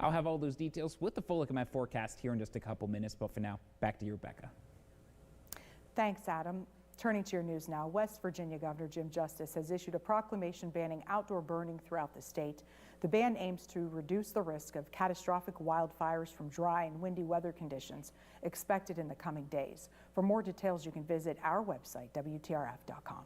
I'll have all those details with the full look at my forecast here in just a couple minutes, but for now, back to you, Rebecca. Thanks, Adam. Turning to your news now, West Virginia Governor Jim Justice has issued a proclamation banning outdoor burning throughout the state. The ban aims to reduce the risk of catastrophic wildfires from dry and windy weather conditions expected in the coming days. For more details, you can visit our website, WTRF.com.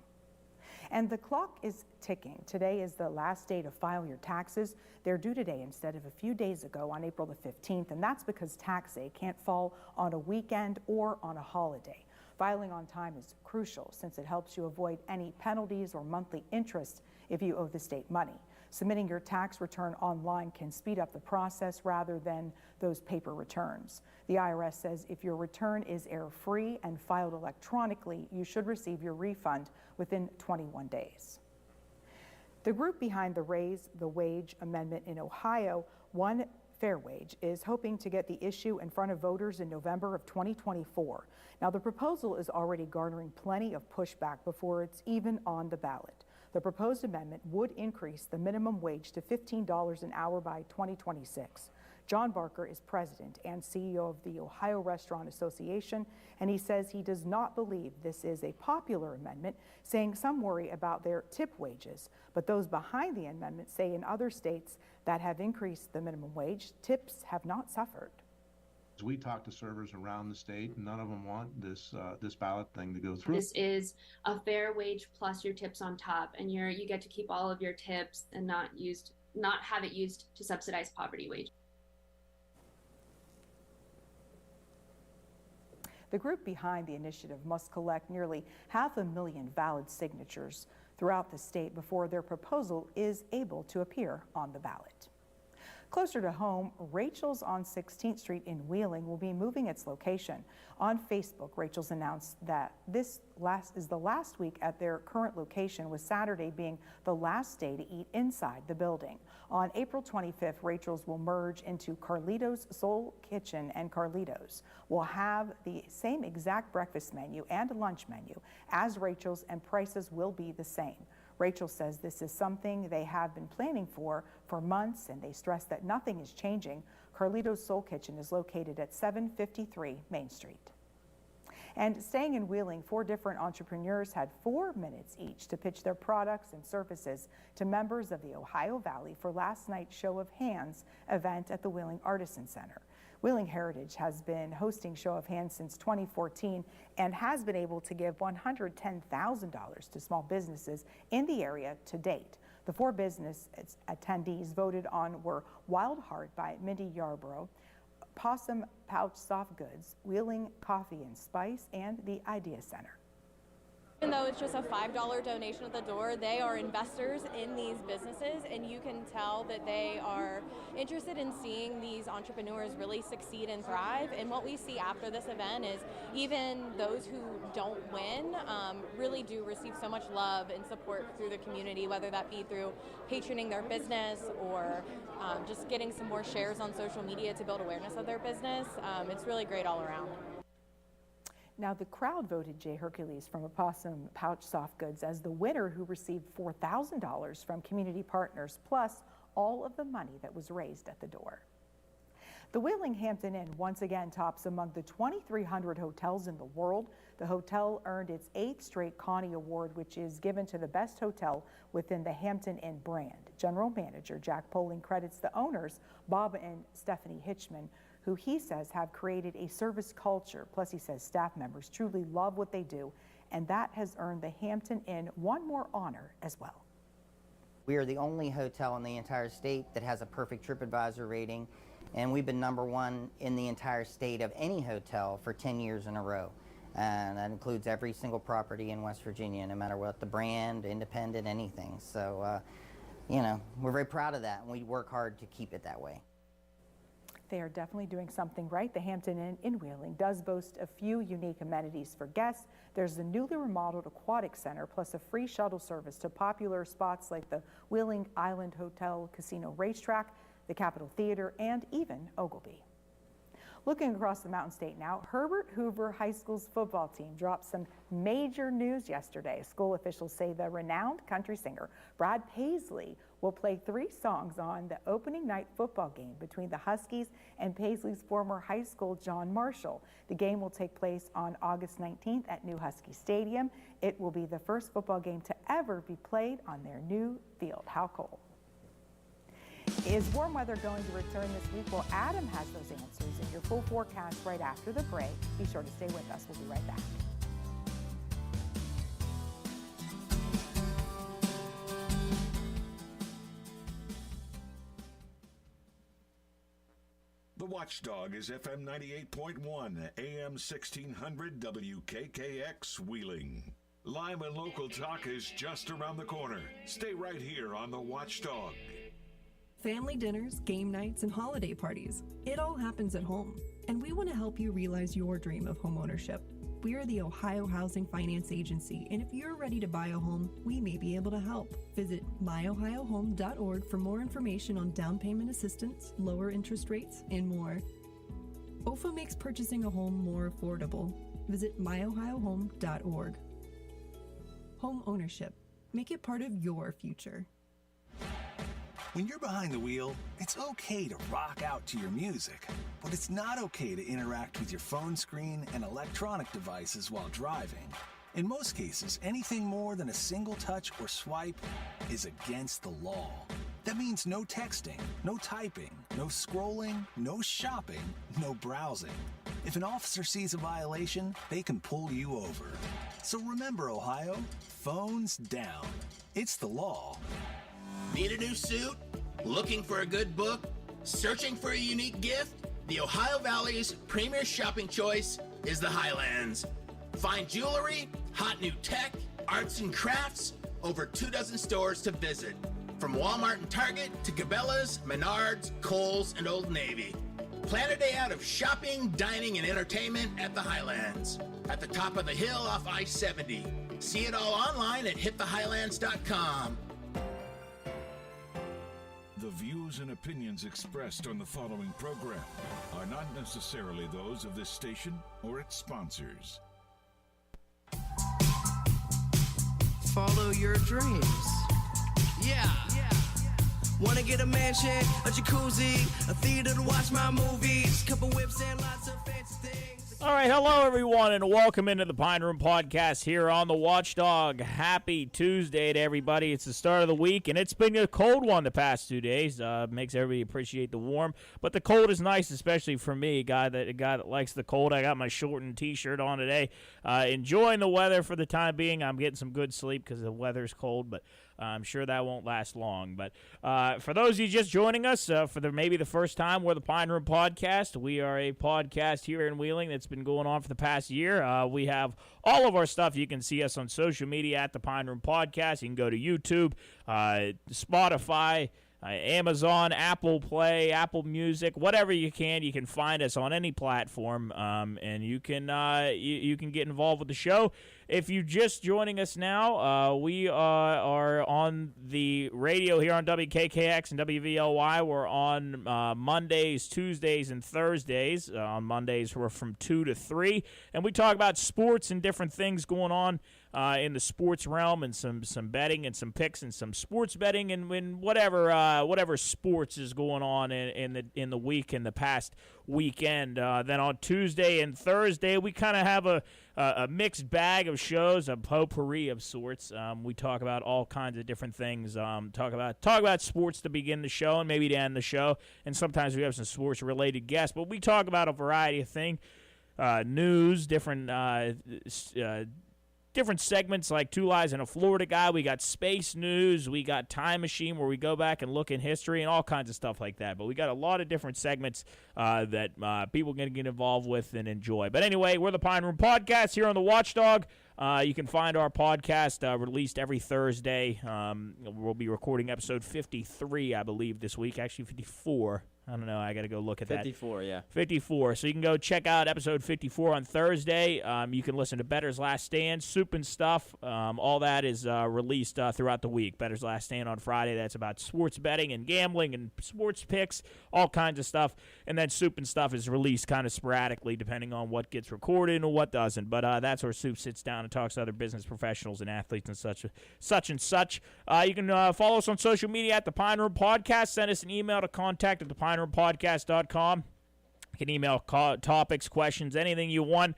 And the clock is ticking. Today is the last day to file your taxes. They're due today instead of a few days ago on April the 15th, and that's because tax day can't fall on a weekend or on a holiday. Filing on time is crucial since it helps you avoid any penalties or monthly interest if you owe the state money. Submitting your tax return online can speed up the process rather than those paper returns. The IRS says if your return is error-free and filed electronically, you should receive your refund within 21 days. The group behind the Raise the Wage amendment in Ohio, One Fair Wage, is hoping to get the issue in front of voters in November of 2024. Now, the proposal is already garnering plenty of pushback before it's even on the ballot. The proposed amendment would increase the minimum wage to $15 an hour by 2026. John Barker is president and CEO of the Ohio Restaurant Association, and he says he does not believe this is a popular amendment, saying some worry about their tip wages. But those behind the amendment say in other states that have increased the minimum wage, tips have not suffered. We talk to servers around the state, and none of them want this ballot thing to go through. This is a fair wage plus your tips on top, and you get to keep all of your tips and not have it used to subsidize poverty wage. The group behind the initiative must collect nearly 500,000 valid signatures throughout the state before their proposal is able to appear on the ballot. Closer to home, Rachel's on 16th Street in Wheeling will be moving its location. On Facebook, Rachel's announced that this is the last week at their current location, with Saturday being the last day to eat inside the building. On April 25th, Rachel's will merge into Carlito's Soul Kitchen, and Carlito's will have the same exact breakfast menu and lunch menu as Rachel's, and prices will be the same. Rachel says this is something they have been planning for months, and they stress that nothing is changing. Carlito's Soul Kitchen is located at 753 Main Street. And staying in Wheeling, 4 different entrepreneurs had 4 minutes each to pitch their products and services to members of the Ohio Valley for last night's Show of Hands event at the Wheeling Artisan Center. Wheeling Heritage has been hosting Show of Hands since 2014 and has been able to give $110,000 to small businesses in the area to date. The 4 business attendees voted on were Wild Heart by Mindy Yarbrough, Possum Pouch Soft Goods, Wheeling Coffee and Spice, and the Idea Center. Even though it's just a $5 donation at the door, they are investors in these businesses, and you can tell that they are interested in seeing these entrepreneurs really succeed and thrive. And what we see after this event is even those who don't win really do receive so much love and support through the community, whether that be through patroning their business or just getting some more shares on social media to build awareness of their business. It's really great all around. Now, the crowd voted Jay Hercules from Possum Pouch Soft Goods as the winner, who received $4,000 from community partners, plus all of the money that was raised at the door. The Wheeling Hampton Inn once again tops among the 2,300 hotels in the world. The hotel earned its 8th straight Connie Award, which is given to the best hotel within the Hampton Inn brand. General Manager Jack Poling credits the owners, Bob and Stephanie Hitchman, who he says have created a service culture. Plus, he says staff members truly love what they do, and that has earned the Hampton Inn one more honor as well. We are the only hotel in the entire state that has a perfect TripAdvisor rating, and we've been #1 in the entire state of any hotel for 10 years in a row. And that includes every single property in West Virginia, no matter what the brand, independent, anything. So, you know, we're very proud of that, and we work hard to keep it that way. They are definitely doing something right. The Hampton Inn in Wheeling does boast a few unique amenities for guests. There's the newly remodeled aquatic center, plus a free shuttle service to popular spots like the Wheeling Island Hotel Casino Racetrack, the Capitol Theater, and even Ogilvy. Looking across the Mountain State now, Herbert Hoover High School's football team dropped some major news yesterday. School officials say the renowned country singer Brad Paisley will play 3 songs on the opening night football game between the Huskies and Paisley's former high school, John Marshall. The game will take place on August 19th at New Husky Stadium. It will be the first football game to ever be played on their new field. How cool. Is warm weather going to return this week? Well, Adam has those answers in your full forecast right after the break. Be sure to stay with us. We'll be right back. The Watchdog is FM 98.1, AM 1600 WKKX Wheeling. Live and local talk is just around the corner. Stay right here on The Watchdog. Family dinners, game nights, and holiday parties. It all happens at home. And we want to help you realize your dream of home ownership. We are the Ohio Housing Finance Agency, and if you're ready to buy a home, we may be able to help. Visit myohiohome.org for more information on down payment assistance, lower interest rates, and more. OFA makes purchasing a home more affordable. Visit myohiohome.org. Home ownership. Make it part of your future. When you're behind the wheel, it's okay to rock out to your music, but it's not okay to interact with your phone screen and electronic devices while driving. In most cases, anything more than a single touch or swipe is against the law. That means no texting, no typing, no scrolling, no shopping, no browsing. If an officer sees a violation, they can pull you over. So remember, Ohio, phones down. It's the law. Need a new suit? Looking for a good book? Searching for a unique gift? The Ohio Valley's premier shopping choice is the Highlands. Find jewelry, hot new tech, arts and crafts, over 24 stores to visit. From Walmart and Target to Cabela's, Menards, Kohl's, and Old Navy. Plan a day out of shopping, dining, and entertainment at the Highlands. At the top of the hill off I-70. See it all online at hitthehighlands.com. The views and opinions expressed on the following program are not necessarily those of this station or its sponsors. Follow your dreams. Yeah. Want to get a mansion, a jacuzzi, a theater to watch my movies, couple whips and lots of fancy things. All right, hello everyone, and welcome into the Pine Room Podcast here on the Watchdog. Happy Tuesday to everybody. It's the start of the week, and it's been a cold one the past 2 days. Makes everybody appreciate the warm, but the cold is nice, especially for me, a guy that likes the cold. I got my shortened T-shirt on today, enjoying the weather for the time being. I'm getting some good sleep because the weather's cold, but I'm sure that won't last long. But for those of you just joining us, for maybe the first time, we're the Pine Room Podcast. We are a podcast here in Wheeling that's been going on for the past year. We have all of our stuff. You can see us on social media at the Pine Room Podcast. You can go to YouTube, Spotify, Amazon, Apple Play, Apple Music, whatever you can find us on any platform, and you can get involved with the show. If you're just joining us now, we are on the radio here on WKKX and WVLY. We're on Mondays, Tuesdays, and Thursdays. On Mondays, we're from 2 to 3, and we talk about sports and different things going on in the sports realm, and some betting and some picks and some sports betting and whatever sports is going on in the week and the past weekend. Then on Tuesday and Thursday, we kind of have a mixed bag of shows, a potpourri of sorts. We talk about all kinds of different things. Talk about sports to begin the show and maybe to end the show, and sometimes we have some sports related guests. But we talk about a variety of things, news, different segments like Two Lies and a Florida Guy. We got space news. We got Time Machine, where we go back and look in history and all kinds of stuff like that. But we got a lot of different segments that people can get involved with and enjoy. But anyway, we're the Pine Room Podcast here on the Watchdog. You can find our podcast released every Thursday. We'll be recording episode 53, I believe, this week. Actually, 54. I don't know. I got to go look at 54, yeah. 54. So you can go check out episode 54 on Thursday. You can listen to Better's Last Stand, Soup and Stuff. All that is released throughout the week. Better's Last Stand on Friday. That's about sports betting and gambling and sports picks, all kinds of stuff. And then Soup and Stuff is released kind of sporadically depending on what gets recorded and what doesn't. But that's where Soup sits down and talks to other business professionals and athletes and such. You can follow us on social media at The Pine Room Podcast. Send us an email to contact@thepineroompodcast.com. You can email topics, questions, anything you want.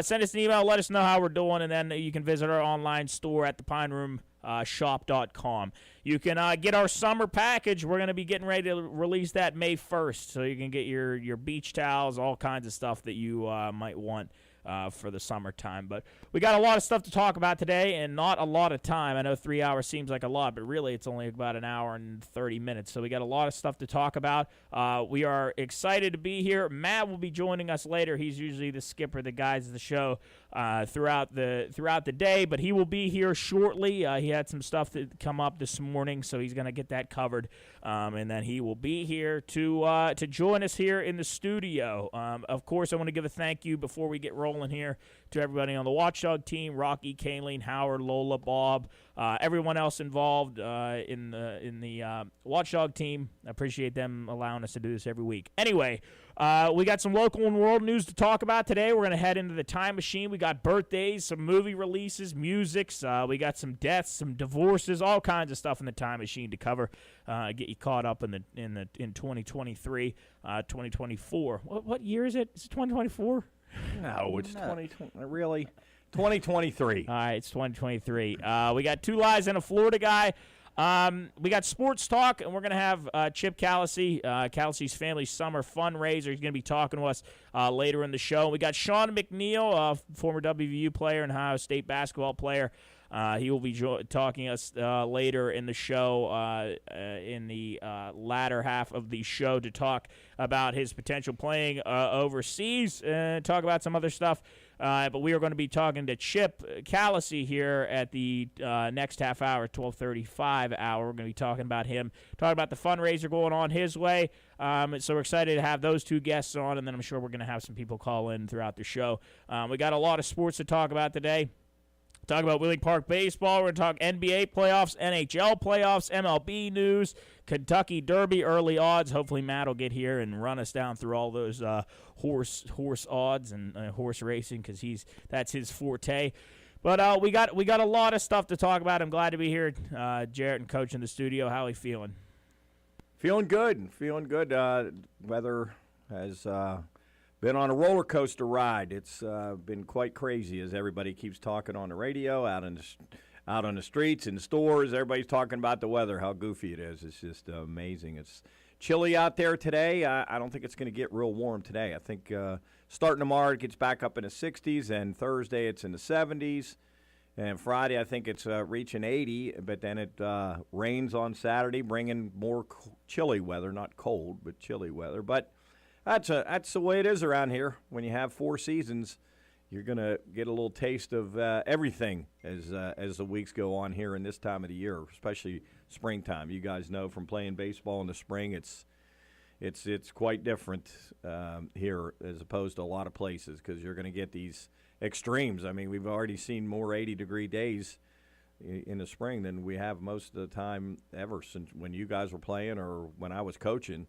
Send us an email. Let us know how we're doing, and then you can visit our online store at thepineroomshop.com. You can get our summer package. We're going to be getting ready to release that May 1st, so you can get your beach towels, all kinds of stuff that you might want for the summertime. But we got a lot of stuff to talk about today and not a lot of time. I know 3 hours seems like a lot, but really it's only about an hour and 30 minutes. So we got a lot of stuff to talk about. We are excited to be here. Matt will be joining us later. He's usually the skipper that guides the show throughout the day, but he will be here shortly. He had some stuff that come up this morning, so he's going to get that covered. And then he will be here to join us here in the studio. Of course, I want to give a thank you before we get rolling here to everybody on the Watchdog team: Rocky, Kayleen, Howard, Lola, Bob, everyone else involved in the Watchdog team. I appreciate them allowing us to do this every week. Anyway, we got some local and world news to talk about today. We're going to head into the time machine. We got birthdays, some movie releases, musics. We got some deaths, some divorces, all kinds of stuff in the time machine to cover. Get you caught up in 2023, 2024. What year is it? Is it 2024? No, it's 2020. Really? 2023. All right, it's 2023. We got two lies and a Florida guy. We got sports talk, and we're going to have Chip Callisey, Callisey's Family Summer Fundraiser. He's going to be talking to us later in the show. We got Sean McNeil, former WVU player and Ohio State basketball player. He will be talking to us later in the show, in the latter half of the show, to talk about his potential playing overseas and talk about some other stuff. But we are going to be talking to Chip Callisey here at the next half hour, 12:35 hour. We're going to be talking about him, talking about the fundraiser going on his way. So we're excited to have those two guests on, and then I'm sure we're going to have some people call in throughout the show. We got a lot of sports to talk about today. Talk about Wheeling Park baseball. We're going to talk NBA playoffs, NHL playoffs, MLB news, Kentucky Derby early odds. Hopefully Matt will get here and run us down through all those horse odds and horse racing, because that's his forte. But we got a lot of stuff to talk about. I'm glad to be here. Jarrett and Coach in the studio. How are you feeling? Feeling good. Weather has been on a roller coaster ride. It's been quite crazy, as everybody keeps talking on the radio, out on the streets, in the stores. Everybody's talking about the weather, how goofy it is. It's just amazing. It's chilly out there today. I don't think it's going to get real warm today. I think starting tomorrow it gets back up in the 60s, and Thursday it's in the 70s. And Friday I think it's reaching 80, but then it rains on Saturday, bringing more chilly weather, not cold, but chilly weather. But that's the way it is around here. When you have 4 seasons, you're going to get a little taste of everything as the weeks go on here in this time of the year, especially springtime. You guys know from playing baseball in the spring, it's quite different here as opposed to a lot of places, because you're going to get these extremes. I mean, we've already seen more 80-degree days in the spring than we have most of the time ever since when you guys were playing or when I was coaching.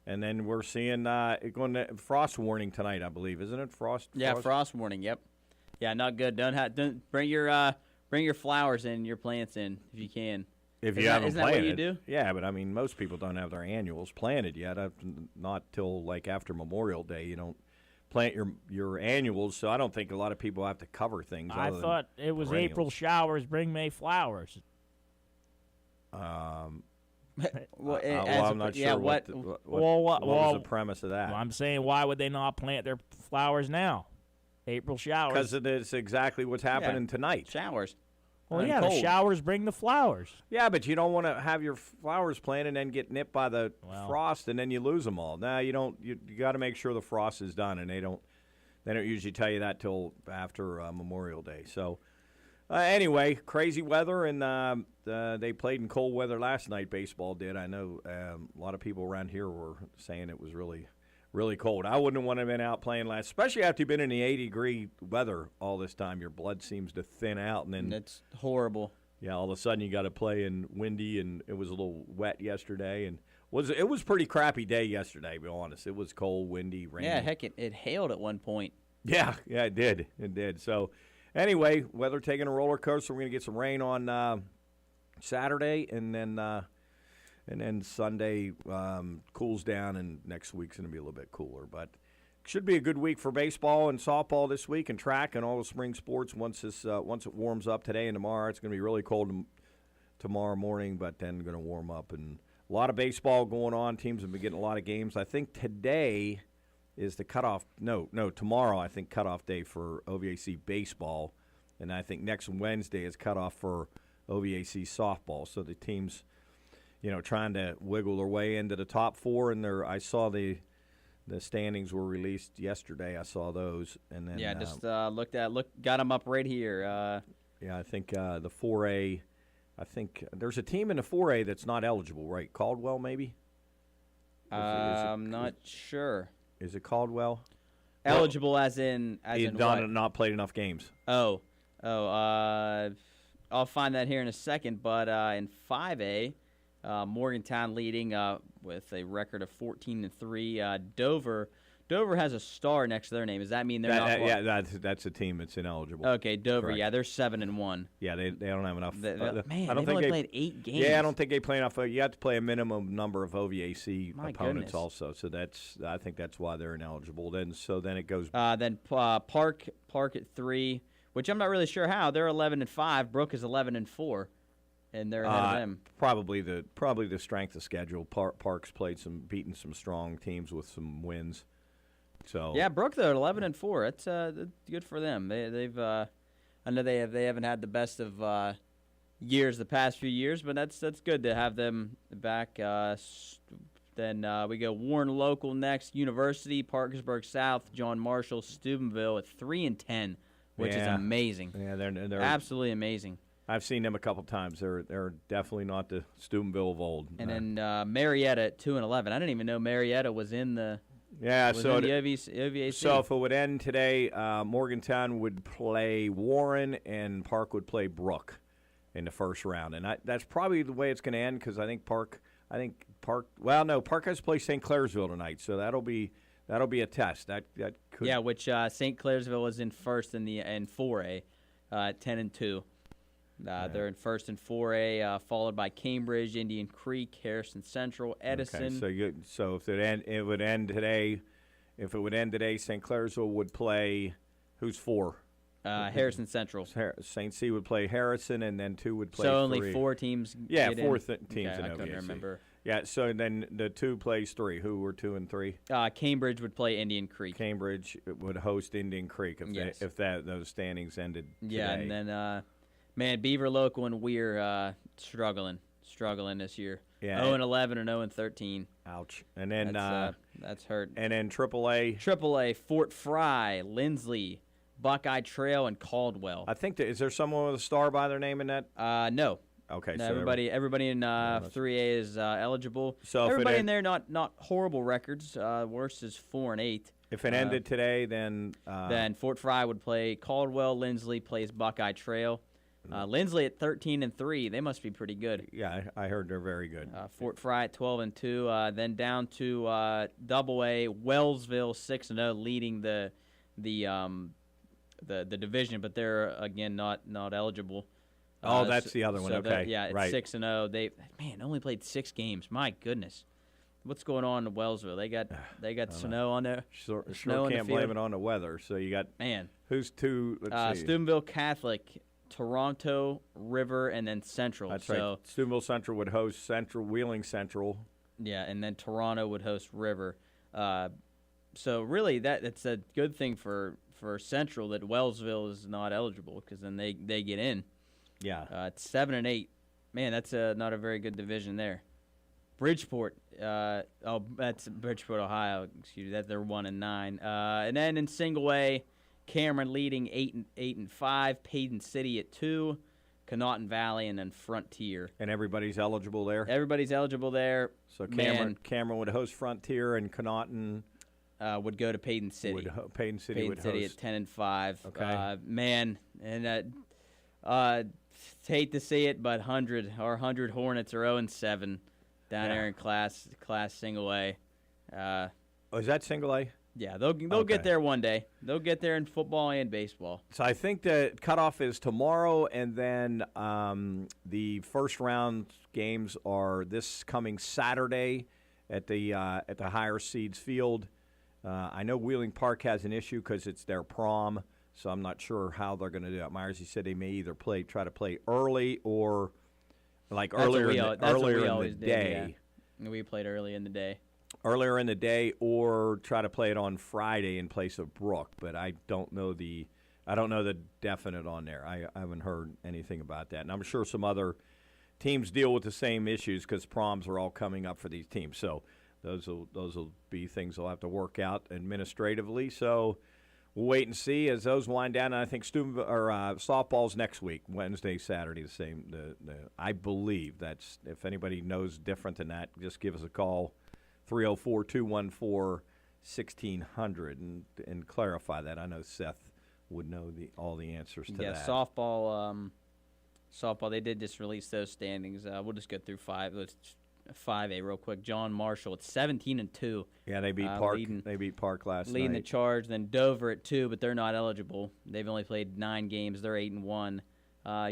And then we're seeing going to frost warning tonight, I believe, isn't it? Frost warning. Yep. Yeah, not good. Don't bring your flowers in, your plants in if you can. If you haven't isn't that what you do? Yeah, but I mean, most people don't have their annuals planted yet. Not till like after Memorial Day. You don't plant your annuals, so I don't think a lot of people have to cover things. I thought it was perennials. April showers bring May flowers. I'm not sure what was the premise of that. Well, I'm saying, why would they not plant their flowers now? April showers. Because it is exactly what's happening tonight. Showers. Well, yeah, the showers bring the flowers. Yeah, but you don't want to have your flowers planted and then get nipped by the frost and then you lose them all. Now you don't. You got to make sure the frost is done, and they don't usually tell you that till after Memorial Day. So Anyway, crazy weather, and they played in cold weather last night. Baseball did. I know a lot of people around here were saying it was really, really cold. I wouldn't want to have been out playing last, especially after you've been in the 80-degree weather all this time. Your blood seems to thin out, and then It's horrible. yeah, all of a sudden you got to play in windy, and it was a little wet yesterday, and it was a pretty crappy day yesterday. To be honest, it was cold, windy, rainy. Yeah, heck, it hailed at one point. Yeah, it did. It did. So, anyway, weather taking a roller coaster. We're going to get some rain on Saturday, and then Sunday cools down, and next week's going to be a little bit cooler. But should be a good week for baseball and softball this week, and track and all the spring sports. Once it warms up today and tomorrow, it's going to be really cold tomorrow morning, but then going to warm up, and a lot of baseball going on. Teams have been getting a lot of games. I think today is the cutoff. No, tomorrow I think cutoff day for OVAC baseball, and I think next Wednesday is cutoff for OVAC softball. So the teams, trying to wiggle their way into the top four. And I saw the standings were released yesterday. I saw those, and then just got them up right here. I think the 4A. I think there's a team in the 4A that's not eligible, right? Caldwell, maybe. I'm not sure. Is it Caldwell? Eligible as in what? Not played enough games. I'll find that here in a second. But in 5A, Morgantown leading with a record of 14-3. Dover has a star next to their name. Does that mean they're not? Yeah, that's a team that's ineligible. Okay, Dover. Correct. Yeah, they're 7-1. Yeah, they don't have enough. Man, they've only played 8 games. Yeah, I don't think they play enough. You have to play a minimum number of OVAC My opponents goodness. also. So I think that's why they're ineligible. Then it goes. Then Park at 3, which I'm not really sure how. They're 11-5. Brook is 11-4, and they're ahead of them. Probably the strength of schedule. Park's beaten some strong teams with some wins. So yeah, Brook though 11-4. That's good for them. They've I know they haven't had the best of years the past few years, but that's good to have them back. Then we go Warren local next. University, Parkersburg South, John Marshall, Steubenville at 3-10, which is amazing. Yeah, they're absolutely amazing. I've seen them a couple times. They're definitely not the Steubenville of old. And then Marietta at 2-11. I didn't even know Marietta was in the. Yeah, so the OVAC. So if it would end today, Morgantown would play Warren and Park would play Brook in the first round, and that's probably the way it's going to end because I think Park. Well, no, Park has to play St. Clairsville tonight, so that'll be a test. That could. Yeah, which St. Clairsville is in first in 4A, 10-2. They're in first in 4A, followed by Cambridge, Indian Creek, Harrison Central, Edison. Okay, so if it would end today, St. Clairsville would play. Who's 4? Harrison Central. St. C would play Harrison, and then 2 would play. So 3. only 4 teams. Yeah, get 4 in. teams Okay, in I OVAC. couldn't remember. Yeah, so then the 2 plays 3. Who were 2 and 3? Cambridge would play Indian Creek. Cambridge would host Indian Creek if those standings ended today. Yeah, and then man, Beaver local and Weir struggling this year. Yeah, 0-11 and 0-13. Ouch. And then that's hurt. And then AAA, Fort Fry, Lindsley, Buckeye Trail, and Caldwell. I think is there someone with a star by their name in that? No. Okay, no, so everybody in 3A is eligible. So everybody in there not horrible records. Worst is 4-8. If it ended today, then Fort Fry would play Caldwell. Lindsley plays Buckeye Trail. Lindsley at 13-3. They must be pretty good. Yeah, I heard they're very good. Fort Fry at 12-2. Then down to Double-A, Wellsville 6-0, leading the division, but they're again not eligible. That's the other one. Okay, yeah, right. It's 6-0. They only played 6 games. My goodness, what's going on in Wellsville? They got snow on there. Sure snow can't blame it on the weather. So you got who's 2? Let's see. Steubenville Catholic, Toronto, River, and then Central. That's right. Steubenville Central would host Wheeling Central. Yeah, and then Toronto would host River. So really, that's a good thing for Central that Wellsville is not eligible because then they get in. Yeah. It's 7-8. Man, that's not a very good division there. Bridgeport. That's Bridgeport, Ohio. Excuse me. They're 1-9. And then in Single A, Cameron leading 8-5, Payton City at 2, Connaughton Valley, and then Frontier. And everybody's eligible there? Everybody's eligible there. So Cameron would host Frontier, and Connaughton would go to Payton City. Payton City would City host. at 10-5. Okay. Hate to see it, but 100 Hornets are 0-7 down there in Class Single A. Is that Single A? Yeah, they'll get there one day. They'll get there in football and baseball. So I think the cutoff is tomorrow, and then the first round games are this coming Saturday at the Higher Seeds Field. I know Wheeling Park has an issue because it's their prom, so I'm not sure how they're going to do it. Myers, he said they may either try to play early or like earlier in the day. Yeah. We played early in the day. Earlier in the day, or try to play it on Friday in place of Brook, but I don't know the definite on there. I haven't heard anything about that, and I'm sure some other teams deal with the same issues because proms are all coming up for these teams. So those will be things they'll have to work out administratively. So we'll wait and see as those wind down. And I think softball's next week, Wednesday, Saturday, the same. I believe that's, if anybody knows different than that, just give us a call. 304-214-1600 and clarify that. I know Seth would know all the answers to that. Yeah, softball. They did just release those standings. We'll just go through 5A real quick. John Marshall at 17-2. Yeah, they beat Park. They beat Park last night. Leading the charge. Then Dover at 2, but they're not eligible. They've only played 9 games. They're 8-1.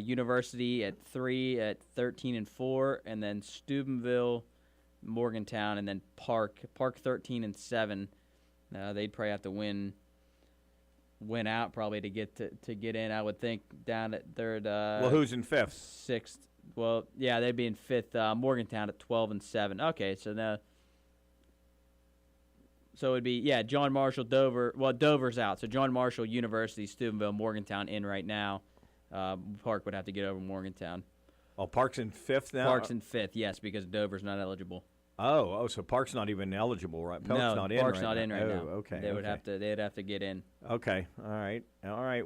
University at 3 at 13-4, and then Steubenville, Morgantown, and then Park 13-7. They'd probably have to win out probably to get in. I would think down at third. Well, who's in fifth? Sixth. Well, yeah, they'd be in fifth. Morgantown at 12-7. Okay, so it'd be John Marshall, Dover. Well, Dover's out, so John Marshall, University, Steubenville, Morgantown in right now. Park would have to get over Morgantown. Oh, Park's in fifth now? Park's in fifth, yes, because Dover's not eligible. So Park's not even eligible, right? Park's not in Park's right not now. in right now. Okay. They'd have to get in. Okay. All right.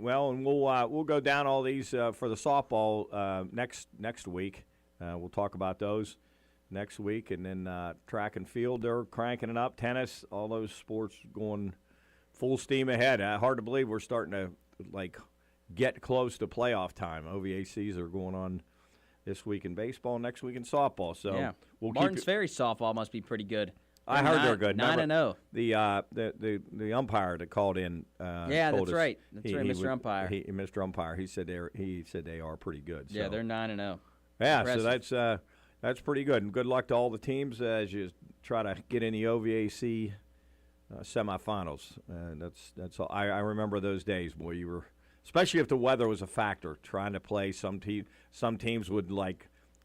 Well, and we'll go down all these for the softball next week. We'll talk about those next week, and then track and field, they're cranking it up. Tennis, all those sports going full steam ahead. Hard to believe we're starting to get close to playoff time. OVACs are going on this week in baseball, next week in softball. So yeah. We'll Martins Ferry softball must be pretty good. I heard they're good. 9-0. The umpire that called in. Yeah, that's right. That's right, Mr. Umpire. Mr. Umpire. He said they are pretty good. Yeah, they're 9-0. Yeah, impressive. so that's pretty good. And good luck to all the teams as you try to get in the OVAC semifinals. That's all. I remember those days, boy. You were, especially if the weather was a factor, trying to play. Some teams would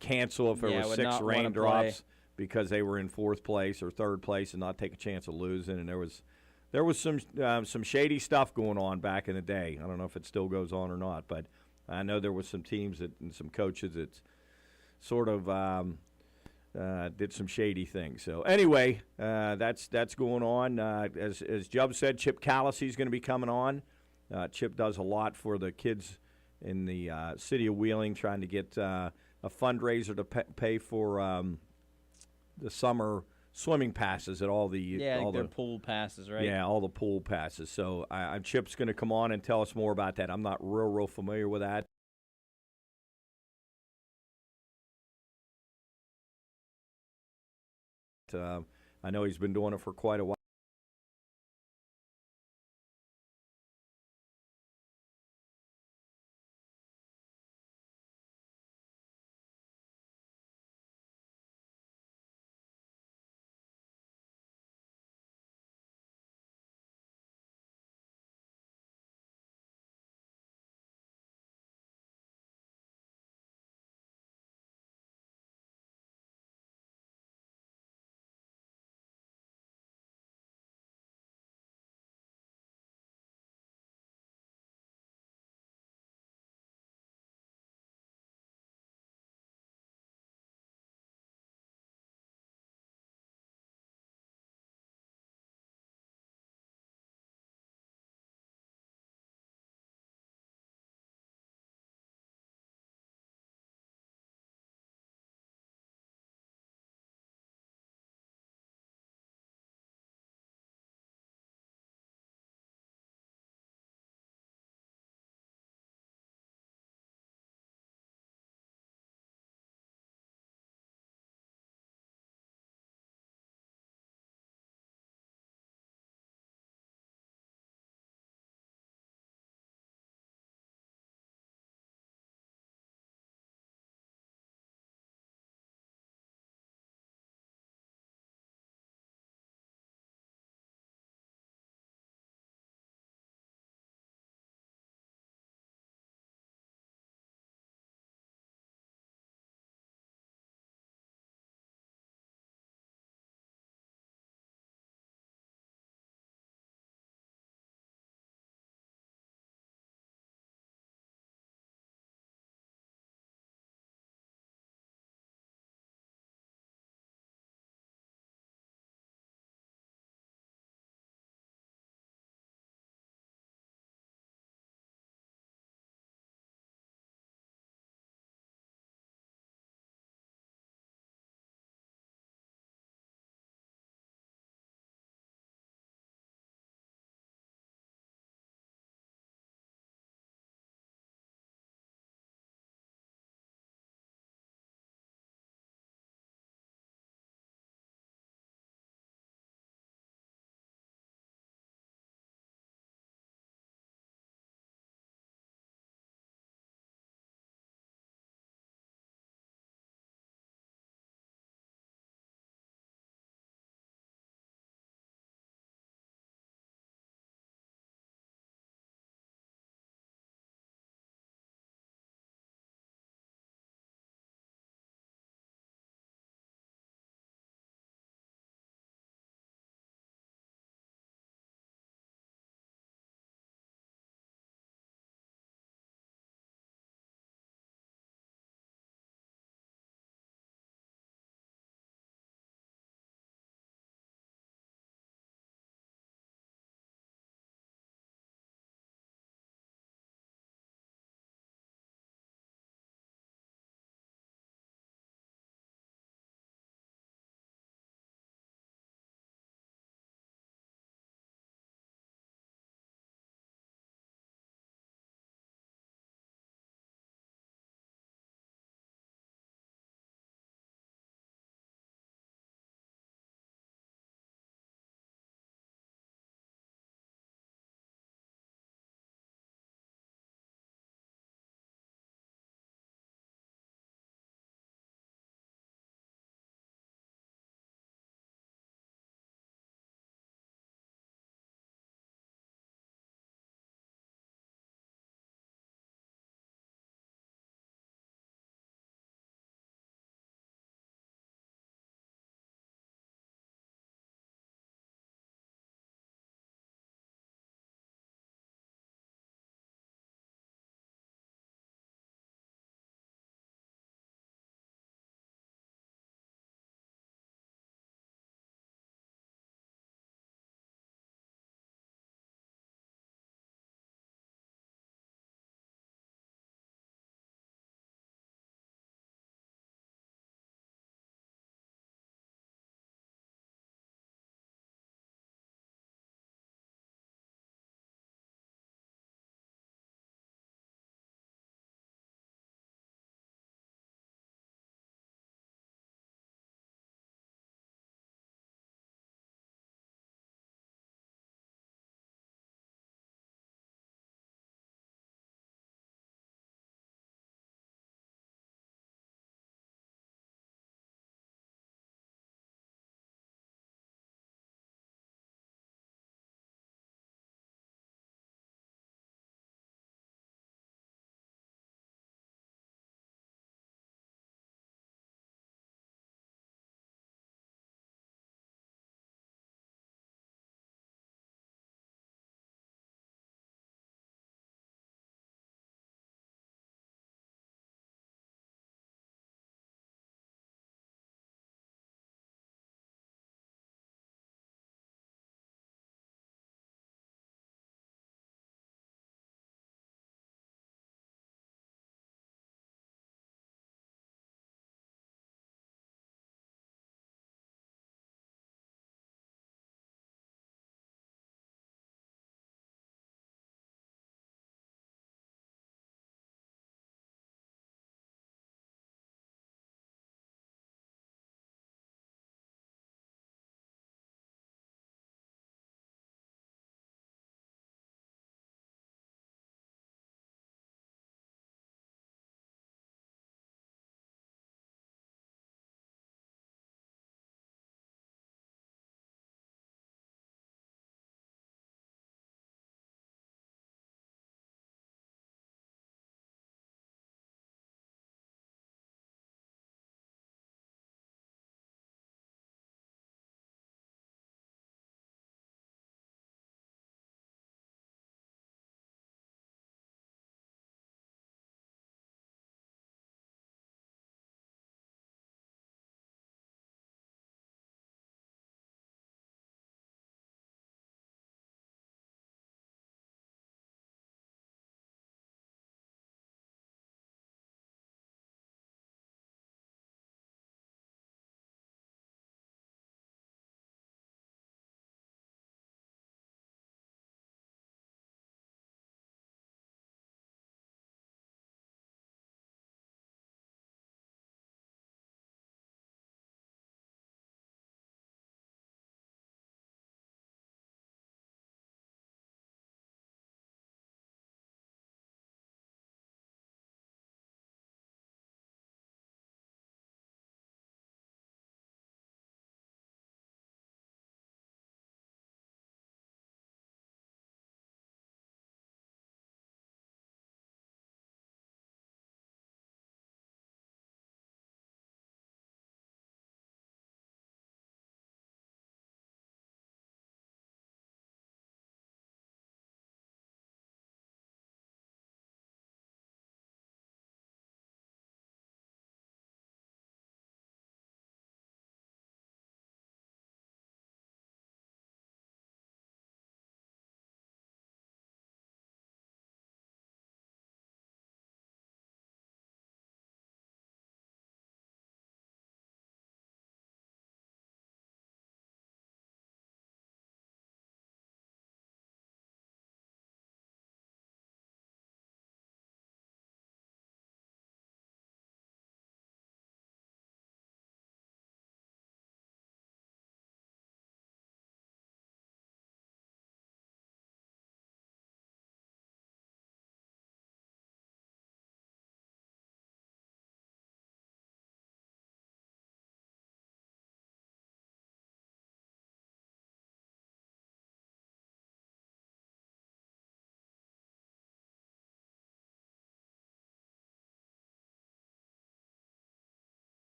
cancel if there was 6 raindrops because they were in 4th place or 3rd place and not take a chance of losing. And there was some shady stuff going on back in the day. I don't know if it still goes on or not, but I know there was some teams and some coaches that sort of did some shady things. So anyway, that's going on. As Jubb said, Chip Callisey's going to be coming on. Chip does a lot for the kids in the city of Wheeling, trying to get a fundraiser to pay for the summer swimming passes at all the their pool passes, right? Yeah, all the pool passes. So Chip's going to come on and tell us more about that. I'm not real familiar with that. I know he's been doing it for quite a while.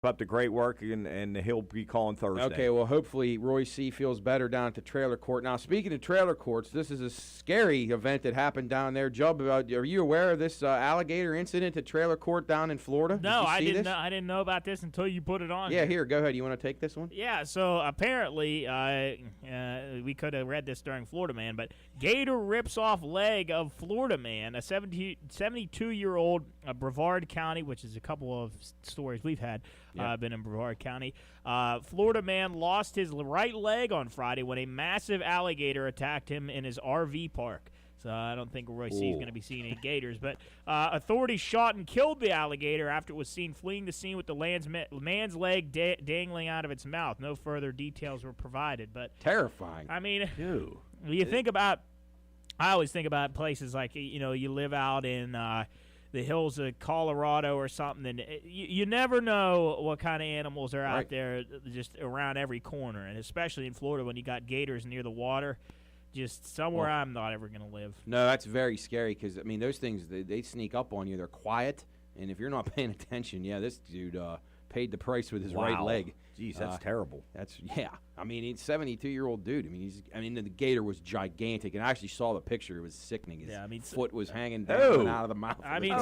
up the great work, and he'll be calling Thursday. Okay, well, hopefully Roy C. feels better down at the trailer court. Now, speaking of trailer courts, this is a scary event that happened down there. Jubb, are you aware of this alligator incident at trailer court down in Florida? No, I didn't know about this until you put it on. Yeah, here, go ahead. You want to take this one? Yeah, so apparently, we could have read this during Florida Man, but gator rips off leg of Florida man, a 72-year-old Brevard County, which is a couple of stories we've had. Been in Brevard County. Florida man lost his right leg on Friday when a massive alligator attacked him in his RV park. So I don't think Roy C. is going to be seeing any gators. But authorities shot and killed the alligator after it was seen fleeing the scene with the man's leg dangling out of its mouth. No further details were provided. But terrifying. I mean, you think about. I always think about places like you live out in the hills of Colorado or something, and you never know what kind of animals are out there just around every corner, and especially in Florida when you got gators near the water, just somewhere I'm not ever going to live. No, that's very scary because, I mean, those things, they sneak up on you. They're quiet, and if you're not paying attention, this dude paid the price with his right leg. Jeez, that's terrible. I mean, he's a 72-year-old dude. I mean, the gator was gigantic, and I actually saw the picture. It was sickening. His foot was hanging down and out of the mouth. I mean,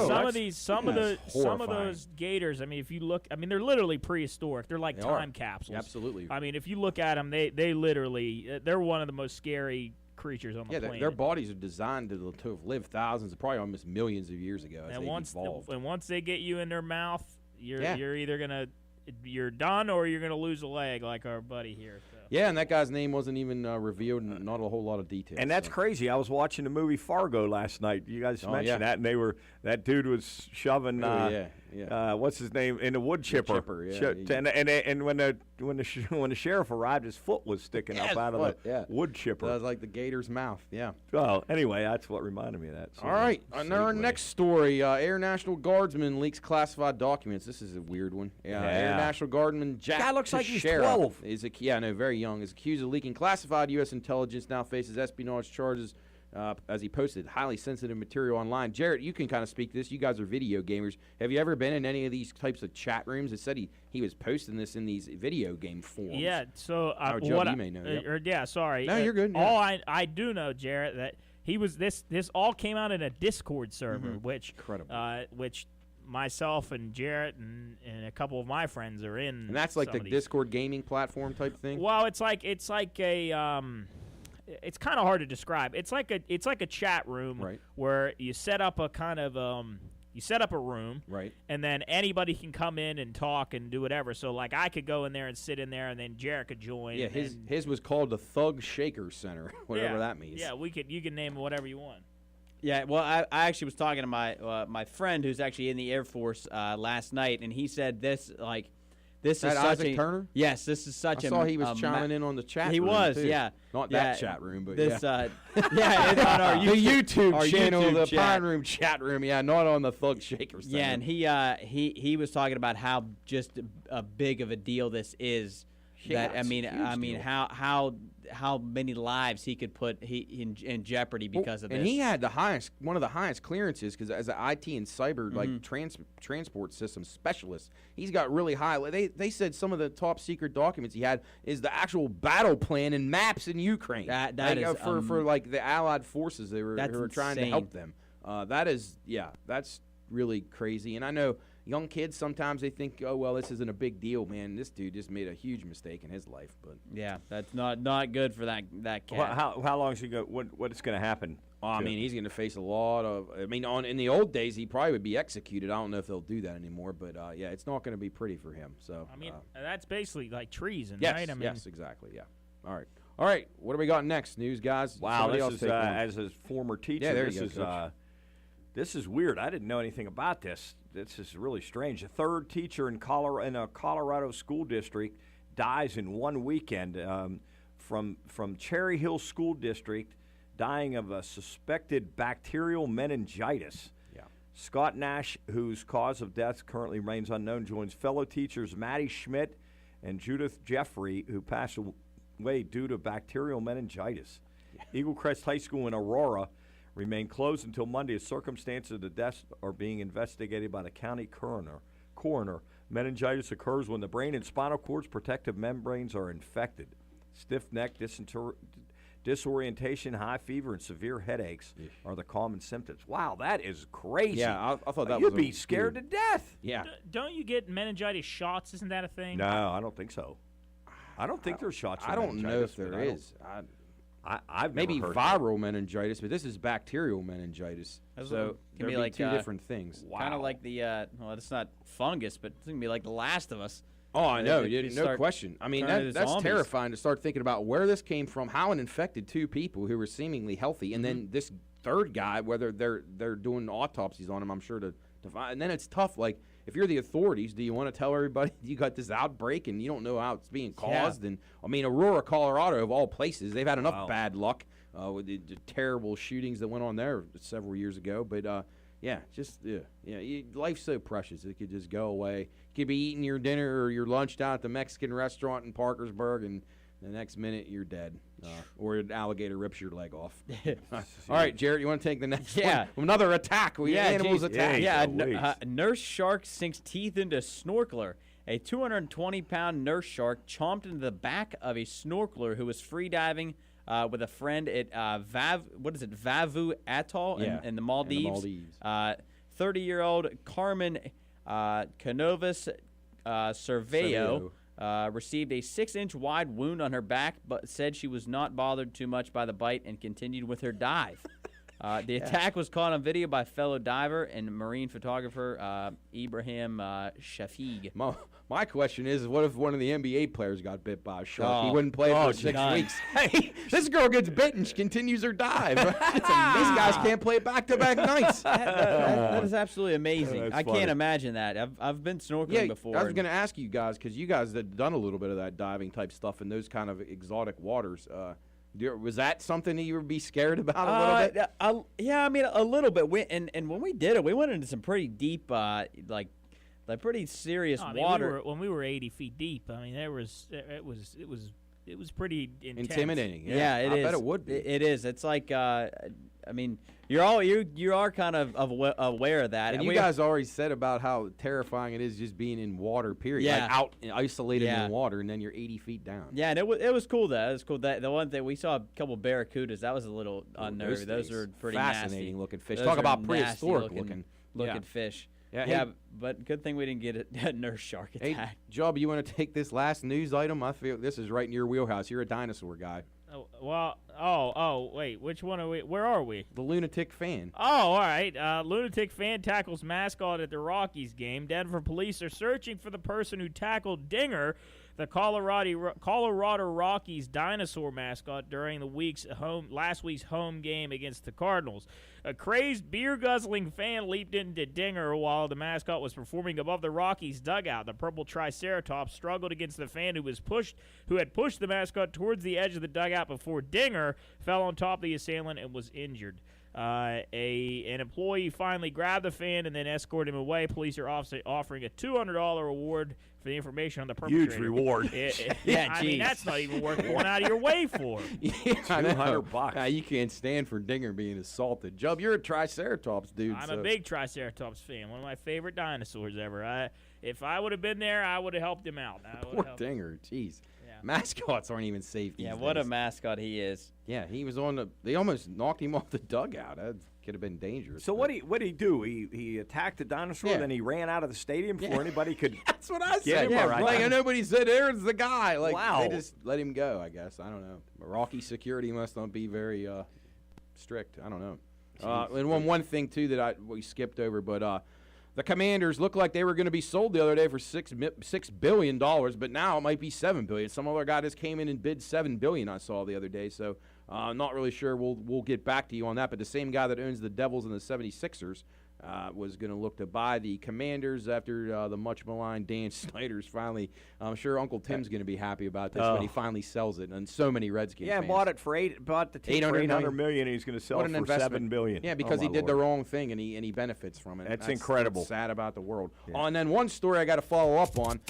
some of those gators. I mean, if you look, I mean, they're literally prehistoric. They're like time capsules. Absolutely. I mean, if you look at them, they literally they're one of the most scary creatures on the planet. Their bodies are designed to have lived thousands, probably almost millions of years ago. And once they get you in their mouth, you're either you're done or you're gonna lose a leg, like our buddy here. So. Yeah, and that guy's name wasn't even revealed, and not a whole lot of details. And that's crazy. I was watching the movie Fargo last night. You guys mentioned that, and that dude was shoving what's his name in the wood chipper. And when the sheriff arrived, his foot was sticking up out of the wood chipper. That was like the gator's mouth. Yeah. Well, anyway, that's what reminded me of that. All right, on our next story, Air National Guardsman leaks classified documents. This is a weird one. Air National Guardsman Jack guy looks like he's Teixeira 12. Very young. Is accused of leaking classified U.S. intelligence. Now faces espionage charges as he posted highly sensitive material online. Jarrett, you can kind of speak to this. You guys are video gamers. Have you ever been in any of these types of chat rooms? It said he was posting this in these video game forums. Yeah. So Joe, you may know. Sorry. No, you're good. All I do know, Jarrett, that he was this all came out in a Discord server, which myself and Jarrett and a couple of my friends are in. And that's like the Discord gaming platform type thing? Well, it's like a it's kind of hard to describe. It's like a chat room where you set up a kind of you set up a room, and then anybody can come in and talk and do whatever. So like I could go in there and sit in there, and then Jarrett could join. Yeah, his was called the Thug Shaker Center, whatever that means. Yeah, you can name it whatever you want. Yeah, well, I actually was talking to my friend who's actually in the Air Force last night, and he said this is such Isaac Turner? Yes, this is such I saw he was chiming in on the chat room. He was, too. yeah. Not that chat room, but this, it's on our YouTube channel, YouTube the chat. Pine Room chat room. Yeah, not on the Thug Shaker Center. Yeah, and he was talking about how just a big of a deal this is. Yeah, that I mean how many lives he could put in jeopardy because of this. And he had one of the highest clearances because as an IT and cyber transport system specialist, he's got really high. They said some of the top secret documents he had is the actual battle plan and maps in Ukraine. That is for like the Allied forces who were trying to help them. That's really crazy. And I know young kids, sometimes they think, oh, well, this isn't a big deal, man. This dude just made a huge mistake in his life. But yeah, that's not good for that cat. Well, how long is he going? What's going to happen? I mean, he's going to face a lot of. I mean, in the old days, he probably would be executed. I don't know if they'll do that anymore, but it's not going to be pretty for him. So I mean, that's basically like treason, yes, right? I mean, yes, exactly. Yeah. All right. What do we got next, news guys? Wow, this is as a former teacher. Yeah, there you go, this is weird. I didn't know anything about this. This is really strange. A third teacher in a Colorado school district dies in one weekend from Cherry Hill School District, dying of a suspected bacterial meningitis. Yeah. Scott Nash, whose cause of death currently remains unknown, joins fellow teachers Maddie Schmidt and Judith Jeffrey, who passed away due to bacterial meningitis. Yeah. Eagle Crest High School in Aurora remain closed until Monday as circumstances of the deaths are being investigated by the county coroner. Meningitis occurs when the brain and spinal cord's protective membranes are infected. Stiff neck, disorientation, high fever, and severe headaches are the common symptoms. Wow, that is crazy. Yeah, I thought that You'd was be scared to death. Yeah. Don't you get meningitis shots? Isn't that a thing? No, I don't think so. I don't think there's shots. I don't know if there is. I've maybe never heard viral meningitis, but this is bacterial meningitis. So can there'd be be like two different things. Kind of like the well, it's not fungus, but it's gonna be like The Last of Us. Oh, I know, They no question. I mean, turning into that's zombies. terrifying to start thinking about where this came from, how it infected two people who were seemingly healthy, and then this third guy, whether they're doing autopsies on him, I'm sure to find. And then it's tough. Like, if you're the authorities, do you want to tell everybody you got this outbreak and you don't know how it's being caused? And I mean, Aurora, Colorado, of all places, they've had enough bad luck with the terrible shootings that went on there several years ago. But life's so precious; it could just go away. You could be eating your dinner or your lunch down at the Mexican restaurant in Parkersburg, and the next minute you're dead, or an alligator rips your leg off. All right, Jarrett, you want to take the next one? Another attack. Animals attack. Nurse shark sinks teeth into snorkeler. A 220-pound nurse shark chomped into the back of a snorkeler who was free diving with a friend at Vavu Atoll in the Maldives. 30-year-old Carmen Canovas Cerveo received a 6-inch wide wound on her back, but said she was not bothered too much by the bite and continued with her dive. The attack was caught on video by fellow diver and marine photographer Ibrahim Shafiq. My question is, what if one of the NBA players got bit by a shark? He wouldn't play for 6 weeks. Hey, this girl gets bitten. She continues her dive. These guys can't play back-to-back nights. That is absolutely amazing. I can't imagine that. I've been snorkeling before. I was going to ask you guys, because you guys have done a little bit of that diving type stuff in those kind of exotic waters. Was that something that you would be scared about a little bit? Yeah, I mean, a little bit. And when we did it, we went into some pretty deep, like pretty serious water. When we were 80 feet deep, I mean, it was pretty intense. Intimidating. Yeah, I bet it would be. It is. It's like, I mean, you are kind of aware of that. And you guys already said about how terrifying it is just being in water. Period. Yeah. Like out isolated in water, and then you're 80 feet down. Yeah, and it was cool. It was cool. The one thing we saw a couple barracudas. That was a little unnerving. Those are pretty fascinating nasty. looking fish. Those Talk are about nasty prehistoric looking fish. Yeah, but good thing we didn't get a nurse shark attack. Hey, Job, you want to take this last news item? I feel this is right in your wheelhouse. You're a dinosaur guy. Wait, which one are we? Where are we? The lunatic fan. Oh, all right. Lunatic fan tackles mascot at the Rockies game. Denver police are searching for the person who tackled Dinger, the Colorado Rockies dinosaur mascot, during last week's home game against the Cardinals. A crazed beer-guzzling fan leaped into Dinger while the mascot was performing above the Rockies dugout. The purple Triceratops struggled against the fan who had pushed the mascot towards the edge of the dugout before Dinger fell on top of the assailant and was injured. An employee finally grabbed the fan and then escorted him away. Police are offering a $200 reward for the information on the perpetrator. Huge reward. I mean, that's not even worth going out of your way for. $200. You can't stand for Dinger being assaulted. Jub, you're a Triceratops dude. I'm a big Triceratops fan. One of my favorite dinosaurs ever. If I would have been there, I would have helped him out. Poor Dinger. Jeez. Yeah. Mascots aren't even safe these days. What a mascot he is. Yeah, he was they almost knocked him off the dugout. That could have been dangerous. So what did he do? He attacked the dinosaur, then he ran out of the stadium before anybody could. That's what I said. Yeah, like nobody said, "There's the guy." Like, wow. They just let him go. I guess I don't know. Rocky security must not be very strict. I don't know. And one thing too that we skipped over, but the Commanders looked like they were going to be sold the other day for $6 billion, but now it might be $7 billion. Some other guy just came in and bid $7 billion. I saw the other day, so not really sure. We'll get back to you on that. But the same guy that owns the Devils and the 76ers was going to look to buy the Commanders after the much maligned Dan Snyder's finally. I'm sure Uncle Tim's going to be happy about this when he finally sells it, and so many Redskins fans. Bought the team for $800 million, and he's going to sell it for $7 billion. Yeah, because he did the wrong thing, and he benefits from it. That's incredible. What's sad about the world. Yeah. And then one story I got to follow up on.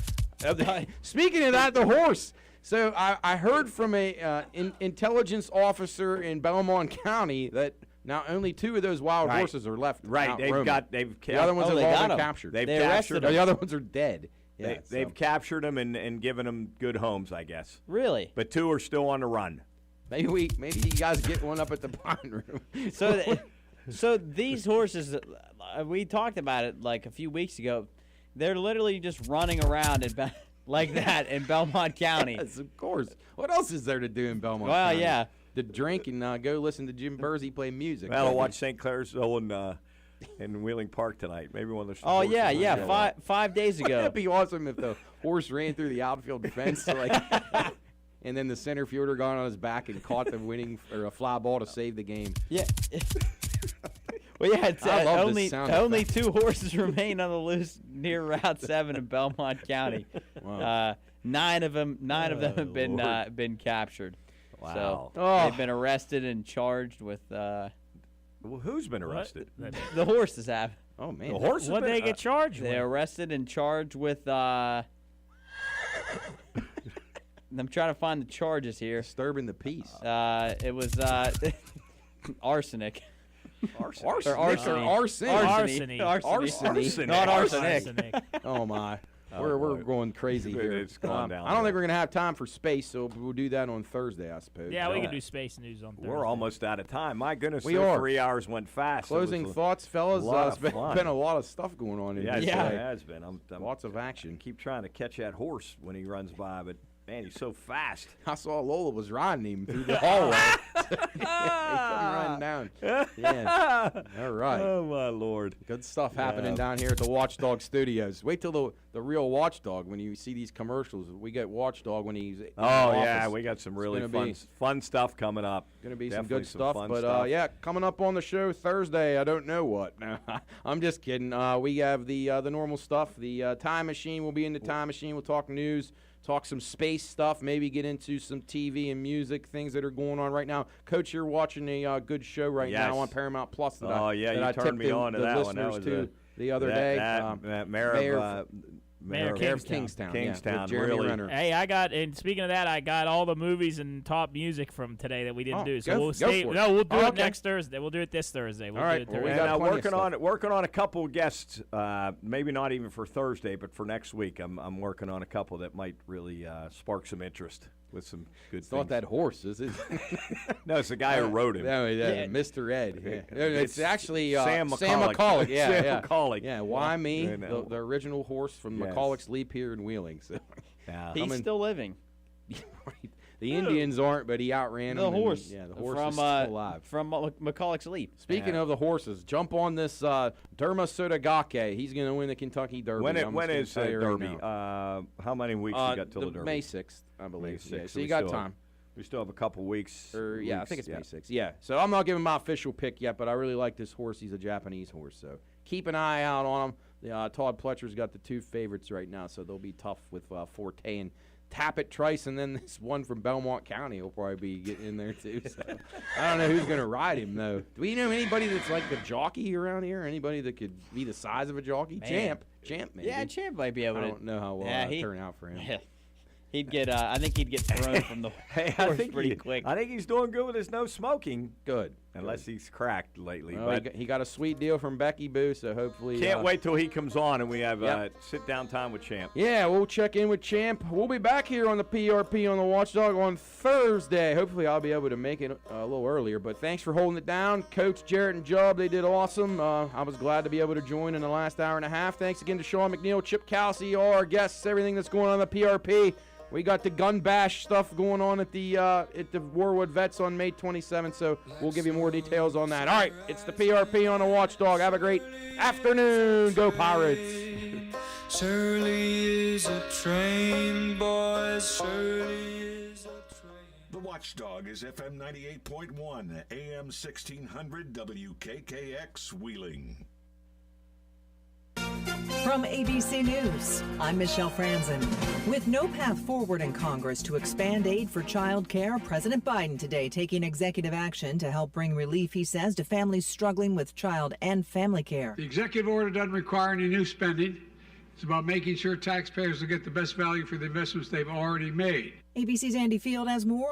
Speaking of that, the horse. So I heard from a intelligence officer in Belmont County that now only 2 of those wild horses are left. Right, the other ones have all been captured. The other ones are dead. Yeah, They've captured them and given them good homes, I guess. Really? But 2 are still on the run. Maybe you guys get one up at the Pine Room. So these horses, we talked about it like a few weeks ago. They're literally just running around like that in Belmont County. Yes, of course. What else is there to do in Belmont Well, County? yeah. To drink and go listen to Jim Bursey play music. Well, I'll watch St. Clairsville in Wheeling Park tonight. Maybe one of those. Oh, yeah. 5 days ago. That'd be awesome if the horse ran through the outfield fence, and then the center fielder got on his back and caught the winning or a fly ball to save the game. Yeah. Well, yeah, it's I love only this sound 2 horses remain on the loose near Route 7 in Belmont County. Wow. 9 of them have been captured. Wow. So they've been arrested and charged with. Well, who's been arrested? The horses have. Oh man, the horses. What they get charged with? They're arrested and charged with. I'm trying to find the charges here. Disturbing the peace. It was arsenic. Arsenic. Arsenic. Not arsenic. Oh my. We're going crazy here. It's gone down. I don't think we're going to have time for space, so we'll do that on Thursday, I suppose. Yeah, we can do space news on Thursday. We're almost out of time. My goodness, We are. 3 hours went fast. Closing thoughts, fellas. It's Been a lot of stuff going on in Yeah, here it today. has been. Lots of action. Keep trying to catch that horse when he runs by, but man, he's so fast. I saw Lola was riding him through the hallway. He couldn't run down. Yeah. All right. Oh, my Lord. Good stuff happening down here at the Watchdog Studios. Wait till the real Watchdog when you see these commercials. We get Watchdog when he's in Oh, the yeah, office. we got some It's really gonna fun stuff coming up. Going to be Definitely some good stuff. fun But, stuff. yeah, coming up on the show Thursday, I don't know what. No, I'm just kidding. We have the normal stuff. The time machine will be in the time machine. We'll talk news. Talk some space stuff, maybe get into some TV and music, things that are going on right now. Coach, you're watching a good show right now on Paramount Plus. You turned me on to that one. That was the other day. That Mayor of Kingstown. Kingstown, Jeremy really. Renner. Hey, and speaking of that, I got all the movies and top music from today that we didn't do. So we'll go for it. No, we'll do it Okay. next Thursday. We'll do it this Thursday. We'll All right. do it Well, we Thursday. got plenty of working on a couple of guests. Maybe not even for Thursday, but for next week. I'm working on a couple that might really spark some interest with some good It's things. not that horse, is it? No, it's the guy who wrote him. No, Mr. Ed. Yeah. It's actually Sam McCulloch. McCulloch. Yeah, Sam McCulloch. Yeah, why me? And, The original horse from yes. McCulloch's Leap here in Wheeling. So He's still living. the Indians aren't, but he outran The them. and, horse. Yeah, the horse from is still alive. from McCulloch's Leap. Speaking of the horses, jump on this Derma Sotogake. He's going to win the Kentucky Derby. When I'm is just gonna tell you right Derby? now. How many weeks you got till the Derby? May 6th, I believe. May Yeah, 6th, so you we got still have- time. We still have a couple weeks. I think it's May 6th. Yeah. So I'm not giving my official pick yet, but I really like this horse. He's a Japanese horse. So keep an eye out on him. Todd Pletcher's got the 2 favorites right now, so they'll be tough with Forte and Tappet Trice, and then this one from Belmont County will probably be getting in there too. So I don't know who's going to ride him, though. Do we know anybody that's like a jockey around here? Anybody that could be the size of a jockey? Man. Champ, maybe. Yeah, Champ might be able I to. don't know how well that'll turn out for him. Yeah. He'd get. I think he'd get thrown from the horse pretty quick. I think he's doing good with his no smoking. Good. Unless he's cracked lately. Well, but he got a sweet deal from Becky Boo, so hopefully. Can't wait till he comes on and we have Yep. sit-down time with Champ. Yeah, we'll check in with Champ. We'll be back here on the PRP on the Watchdog on Thursday. Hopefully, I'll be able to make it a little earlier. But thanks for holding it down. Coach Jarrett and Jubb, they did awesome. I was glad to be able to join in the last hour and a half. Thanks again to Sean McNeil, Chip Kelsey, all our guests, everything that's going on in the PRP. We got the gun bash stuff going on at the Warwood Vets on May 27th, so we'll give you more details on that. All right, it's the PRP on the Watchdog. Have a great afternoon. Go Pirates. Surely is a train, boys. Surely is a train. The Watchdog is FM 98.1, AM 1600 WKKX Wheeling. From ABC News, I'm Michelle Franzen. With no path forward in Congress to expand aid for child care, President Biden today taking executive action to help bring relief, he says, to families struggling with child and family care. The executive order doesn't require any new spending. It's about making sure taxpayers will get the best value for the investments they've already made. ABC's Andy Field has more.